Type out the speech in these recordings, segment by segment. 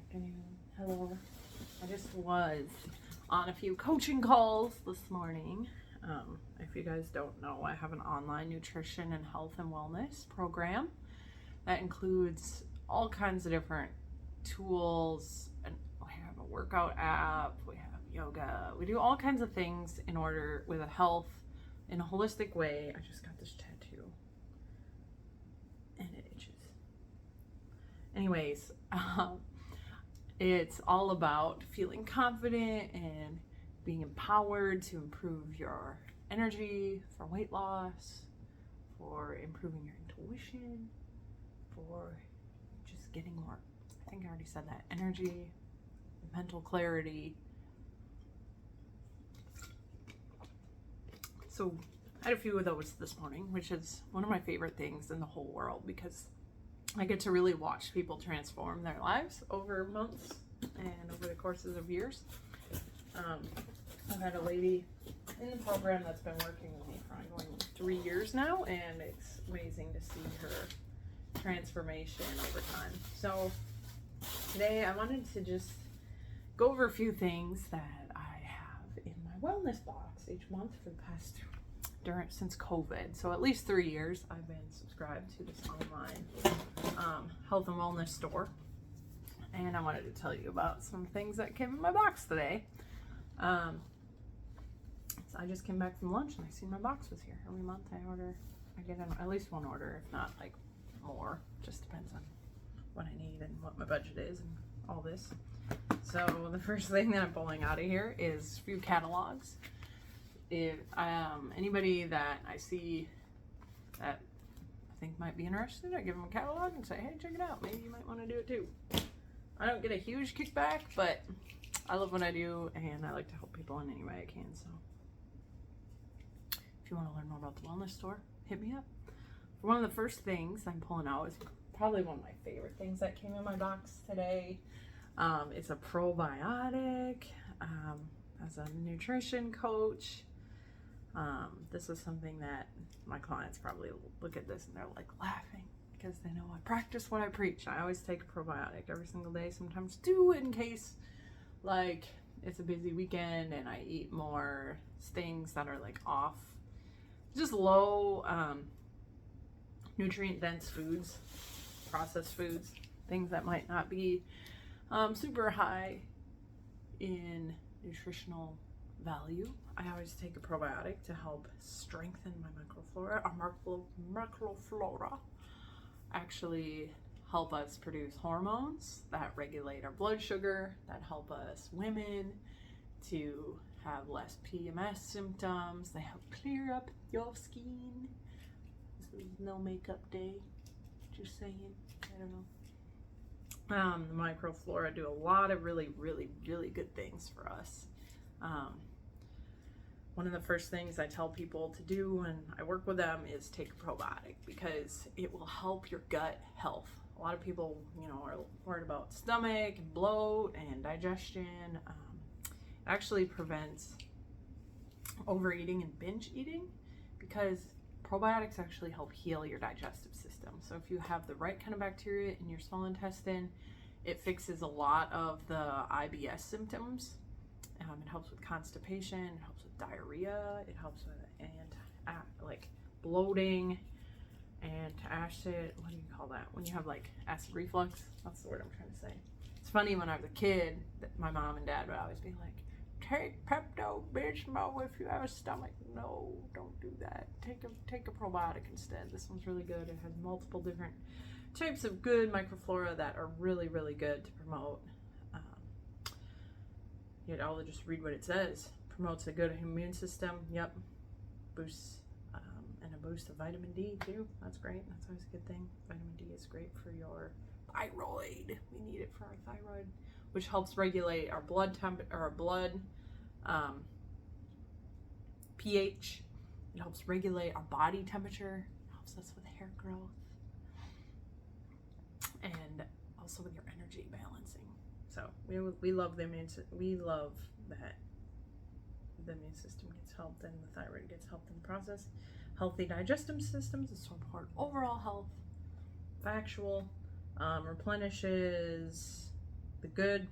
afternoon. Hello. I just was on a few coaching calls this morning. If you guys don't know, I have an online nutrition and health and wellness program that includes all kinds of different tools, and we have a workout app, we have yoga, we do all kinds of things in order with a health in a holistic way. I just got this tattoo and it itches. Anyways, it's all about feeling confident and being empowered to improve your energy, for weight loss, for improving your intuition, for just getting more, I think I already said that, energy, mental clarity. So I had a few of those this morning, which is one of my favorite things in the whole world because I get to really watch people transform their lives over months and over the courses of years. I've had a lady in the program that's been working with me for ongoing 3 years now, and it's amazing to see her transformation over time. So today I wanted to just go over a few things that I have in my wellness box each month for the past since COVID. So at least 3 years I've been subscribed to this online health and wellness store, and I wanted to tell you about some things that came in my box today. So I just came back from lunch and I seen my box was here. Every month I get at least one order, if not like more. Just depends on what I need and what my budget is and all this. So the first thing that I'm pulling out of here is a few catalogs. If anybody that I see that I think might be interested, I give them a catalog and say, hey, check it out. Maybe you might want to do it too. I don't get a huge kickback, but I love what I do and I like to help people in any way I can. So if you want to learn more about the wellness store, hit me up. One of the first things I'm pulling out is probably one of my favorite things that came in my box today. It's a probiotic. As a nutrition coach, this is something that my clients probably look at this and they're like laughing because they know I practice what I preach. I always take a probiotic every single day, sometimes two in case like it's a busy weekend and I eat more things that are like off, just low nutrient dense foods, processed foods, things that might not be super high in nutritional value. I always take a probiotic to help strengthen my microflora. Our microflora actually help us produce hormones that regulate our blood sugar, that help us women to have less PMS symptoms. They help clear up your skin. This is no makeup day, just saying. I don't know. The microflora do a lot of really good things for us. One of the first things I tell people to do when I work with them is take a probiotic because it will help your gut health. A lot of people, are worried about stomach and bloat and digestion. It actually prevents overeating and binge eating because probiotics actually help heal your digestive system. So if you have the right kind of bacteria in your small intestine, it fixes a lot of the IBS symptoms. It helps with constipation, it helps with diarrhea, it helps with bloating, antacid, what do you call that? When you have like acid reflux, that's the word I'm trying to say. It's funny, when I was a kid, my mom and dad would always be like, take Pepto-Bismol if you have a stomach. No, don't do that. Take a probiotic instead. This one's really good. It has multiple different types of good microflora that are really good to promote. I'll just read what it says. Promotes a good immune system. Yep. Boosts and a boost of vitamin D too. That's great. That's always a good thing. Vitamin D is great for your thyroid. We need it for our thyroid, which helps regulate our blood pH. It helps regulate our body temperature. It helps us with hair growth, and also with your energy balancing. So we love the we love that the immune system gets helped and the thyroid gets helped in the process. Healthy digestive systems is so important. Overall health, factual, replenishes the good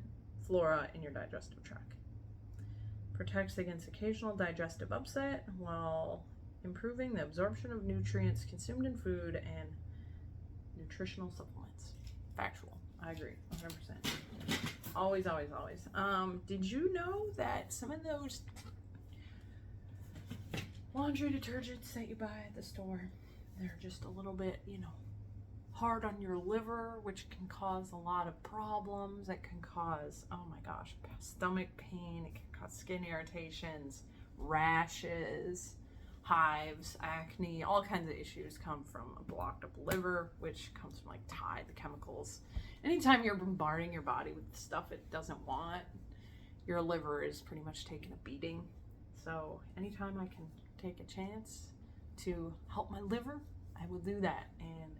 flora in your digestive tract. Protects against occasional digestive upset while improving the absorption of nutrients consumed in food and nutritional supplements. Factual. I agree 100%. Always, always, always. Did you know that some of those laundry detergents that you buy at the store, they're just a little bit, hard on your liver, which can cause a lot of problems. It can cause, oh my gosh, stomach pain. It can cause skin irritations, rashes, hives, acne. All kinds of issues come from a blocked up liver, which comes from like Tide, the chemicals. Anytime you're bombarding your body with stuff it doesn't want, your liver is pretty much taking a beating. So anytime I can take a chance to help my liver, I will do that. And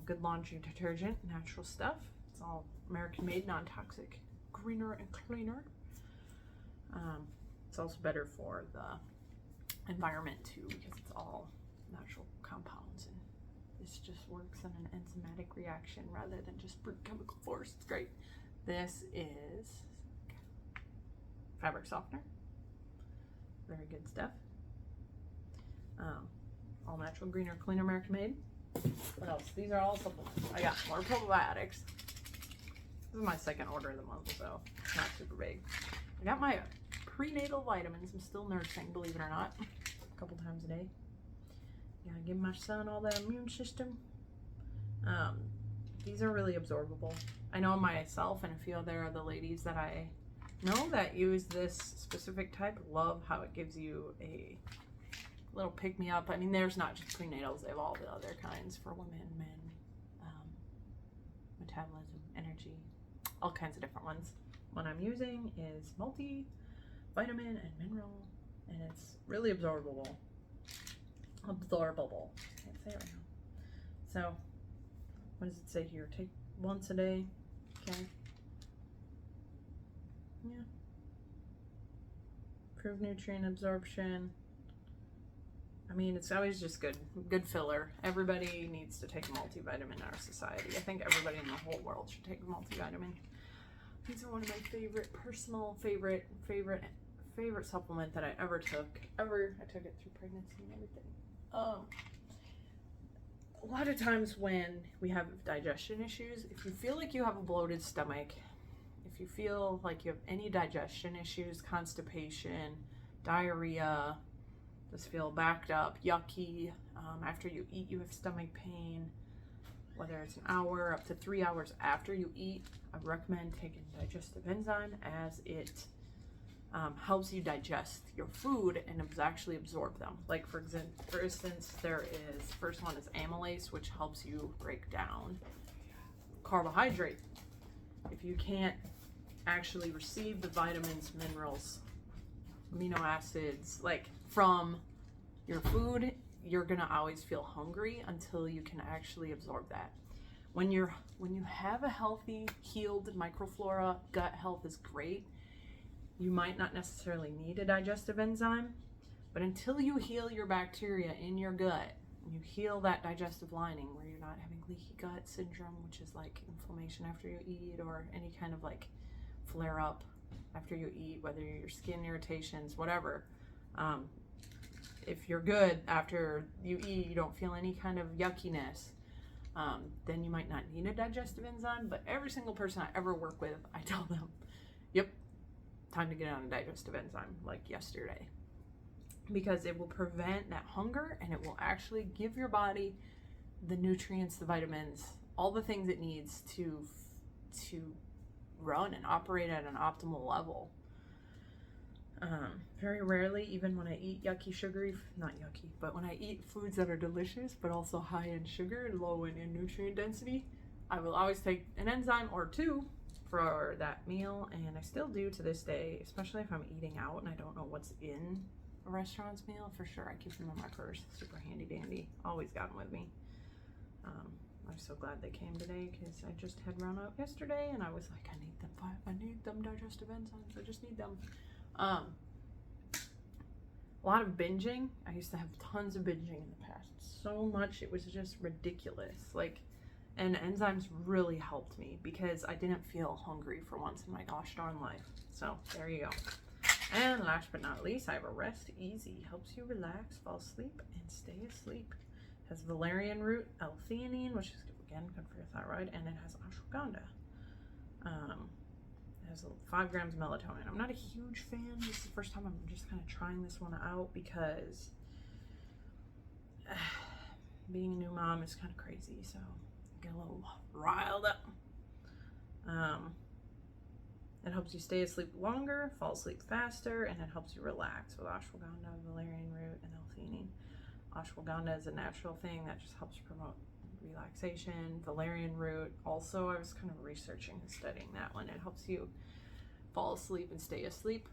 good laundry detergent, natural stuff. It's all American made, non-toxic, greener and cleaner. It's also better for the environment too, because it's all natural compounds, and this just works in an enzymatic reaction rather than just brute chemical force. It's great. This is fabric softener. Very good stuff. All natural, greener, cleaner, American made. What else? These are all supplements. I got more probiotics. This is my second order of the month, so it's not super big. I got my prenatal vitamins. I'm still nursing, believe it or not, a couple times a day. Gotta give my son all that immune system. These are really absorbable. I know myself and a few other ladies that I know that use this specific type love how it gives you a little pick-me-up. I mean, there's not just prenatals, they have all the other kinds for women, men, metabolism, energy, all kinds of different ones. What I'm using is multivitamin and mineral, and it's really absorbable. Can't say it right now. So, what does it say here? Take once a day, okay? Yeah. Improve nutrient absorption. I mean, it's always just good filler. Everybody needs to take a multivitamin in our society. I think everybody in the whole world should take a multivitamin. These are one of my personal favorite supplement that I ever took. I took it through pregnancy and everything. A lot of times when we have digestion issues, if you feel like you have a bloated stomach, if you feel like you have any digestion issues, constipation, diarrhea, just feel backed up, yucky, after you eat you have stomach pain, whether it's an hour up to 3 hours after you eat, I recommend taking digestive enzyme, as it helps you digest your food and actually absorb them. Like for instance, first one is amylase, which helps you break down carbohydrate. If you can't actually receive the vitamins, minerals, amino acids, like from your food, you're gonna always feel hungry until you can actually absorb that. When you have a healthy, healed microflora, gut health is great. You might not necessarily need a digestive enzyme, but until you heal your bacteria in your gut, you heal that digestive lining where you're not having leaky gut syndrome, which is like inflammation after you eat, or any kind of like flare up after you eat, whether your skin irritations, whatever. If you're good after you eat, you don't feel any kind of yuckiness, then you might not need a digestive enzyme. But every single person I ever work with, I tell them, yep, time to get on a digestive enzyme, like yesterday, because it will prevent that hunger, and it will actually give your body the nutrients, the vitamins, all the things it needs to run and operate at an optimal level. Very rarely, even when I eat but when I eat foods that are delicious but also high in sugar and low in nutrient density, I will always take an enzyme or two for that meal, and I still do to this day, especially if I'm eating out and I don't know what's in a restaurant's meal. For sure, I keep them in my purse. Super handy dandy. Always got them with me. I'm so glad they came today, because I just had run out yesterday and I was like, I need them digestive enzymes. I just need them. A lot of binging. I used to have tons of binging in the past. So much, it was just ridiculous. Like, And enzymes really helped me because I didn't feel hungry for once in my gosh darn life. So there you go. And last but not least, I have a Rest Easy. Helps you relax, fall asleep, and stay asleep. Has valerian root, L-theanine, which is again good for your thyroid, and it has ashwagandha. It has 5 grams of melatonin. I'm not a huge fan. This is the first time I'm just kind of trying this one out because being a new mom is kind of crazy, so I get a little riled up. It helps you stay asleep longer, fall asleep faster, and it helps you relax with ashwagandha, valerian root, and L-theanine. Ashwagandha is a natural thing that just helps promote relaxation. Valerian root, also, I was kind of researching and studying that one. It helps you fall asleep and stay asleep.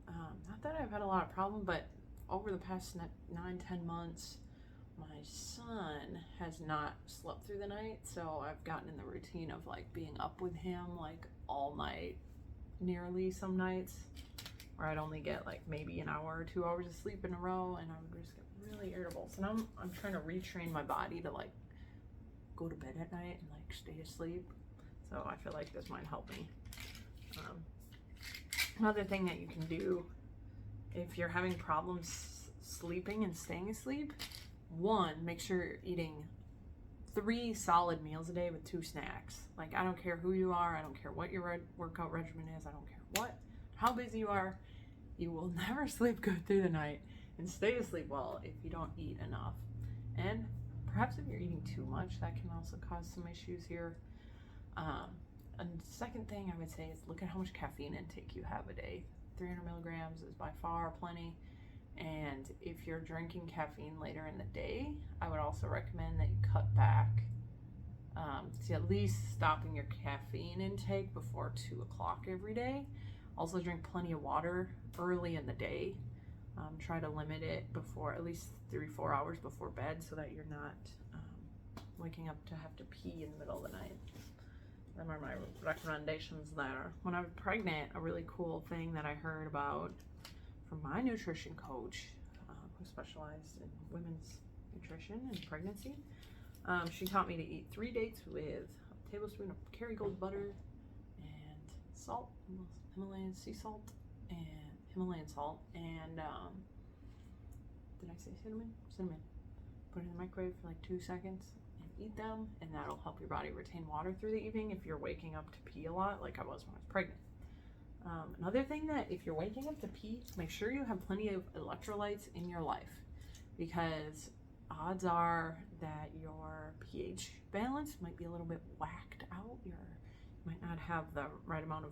Not that I've had a lot of problem, but over the past 9-10 months, my son has not slept through the night, so I've gotten in the routine of like being up with him like all night, nearly some nights, where I'd only get like maybe an hour or 2 hours of sleep in a row, and I would just get really irritable. So now I'm trying to retrain my body to like go to bed at night and like stay asleep. So I feel like this might help me. Another thing that you can do if you're having problems sleeping and staying asleep, 1, make sure you're eating 3 solid meals a day with 2 snacks. Like, I don't care who you are, I don't care what your workout regimen is, I don't care how busy you are, you will never sleep good through the night and stay asleep well if you don't eat enough. And perhaps if you're eating too much, that can also cause some issues here. And the second thing I would say is look at how much caffeine intake you have a day. 300 milligrams is by far plenty. And if you're drinking caffeine later in the day, I would also recommend that you cut back to at least stopping your caffeine intake before 2 o'clock every day. Also drink plenty of water early in the day. Try to limit it before at least 3-4 hours before bed so that you're not waking up to have to pee in the middle of the night. Them are my recommendations there. When I was pregnant, a really cool thing that I heard about from my nutrition coach, who specialized in women's nutrition and pregnancy, she taught me to eat 3 dates with a tablespoon of Kerrygold butter and salt, Himalayan sea salt, and Himalayan salt, and did I say cinnamon? Cinnamon. Put it in the microwave for like 2 seconds and eat them, and that'll help your body retain water through the evening if you're waking up to pee a lot, like I was when I was pregnant. Another thing, that if you're waking up to pee, make sure you have plenty of electrolytes in your life, because odds are that your pH balance might be a little bit whacked out. You might not have the right amount of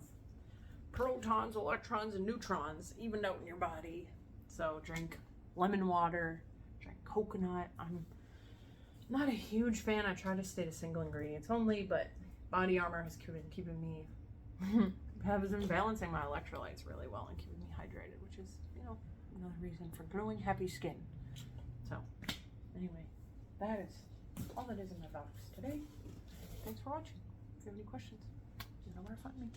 protons, electrons, and neutrons evened out in your body. So drink lemon water, drink coconut. I'm not a huge fan. I try to stay to single ingredients only, but Body Armor has been keeping me has been balancing my electrolytes really well and keeping me hydrated, which is, another reason for glowing, happy skin. So, anyway, that is all that is in my box today. Thanks for watching. If you have any questions, you know where to find me.